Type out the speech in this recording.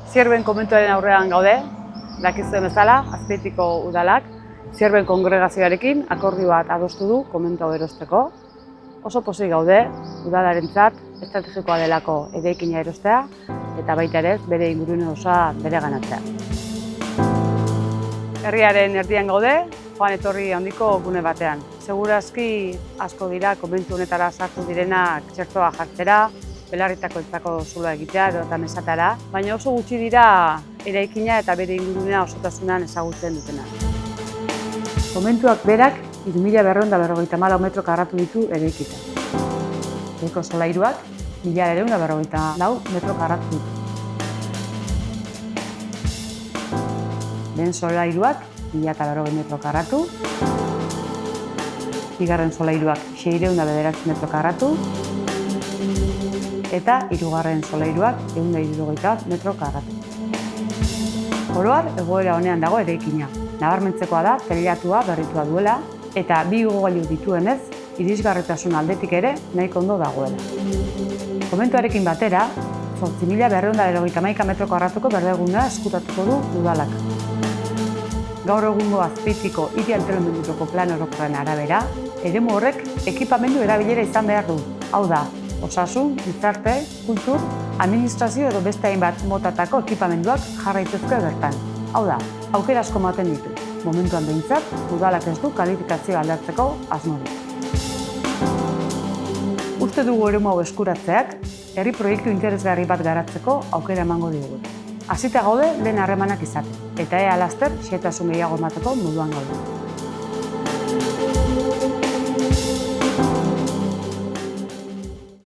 Zierben komentuaren aurrean gaude, dakizuen bezala, Azpeitiko udalak, Zierben kongregazioarekin akordio bat adostu du komentu hau erosteko. Oso pozik gaude, udalarentzat estrategikoa delako eraikina erostea eta baita ere bere ingurune osoa bereganatzea. Herriaren erdian gaude, joan etorri handiko gune batean. Segurazki asko dira komentu honetara sartu direnak txertoa jartzera, belarritakoentzako zuloa egitea edo eta mesatara, baina oso gutxi dira eraikina eta bere ingurunea osotasunean ezagutzen dutena. Komentuak berak 3.254 metro karratu ditu eraikita. Beheko solairuak 1.254 metro karratu ditu. Lehen solairuak 1.040 metro karratu, bigarren solairuak 609 metro karratu, eta hirugarren solairuak 160 metro karratu. Oro har, egoera honean dago eraikina. Nabarmentzekoa da, teilatua berritua duela, eta bi igogailu dituenez, irisgarritasun aldetik ere nahiko ondo dagoela. Komentuarekin batera, 8.291 metro karratuko berdegunea eskutatuko du udalak. Gaur egungo Azpeitiko hiri antolamenduko plan orokorren arabera, eremu horrek ekipamendu erabilera izan behar du. Hau da, osasun, gizarte, kultur, administrazio edo beste hainbat motatako ekipamenduak jarra daitezke bertan. Hau da, aukera asko ematen ditu. Momentuan behintzat, udalak ez du kalifikazioa aldatzeko asmorik. Uste dugu eremu hau eskuratzeak, herri proiektu interesgarri bat garatzeko aukera emango digu. Hasita gaude lehen harremanak izaten, eta ea laster xehetasun gehiago emateko moduan gaude.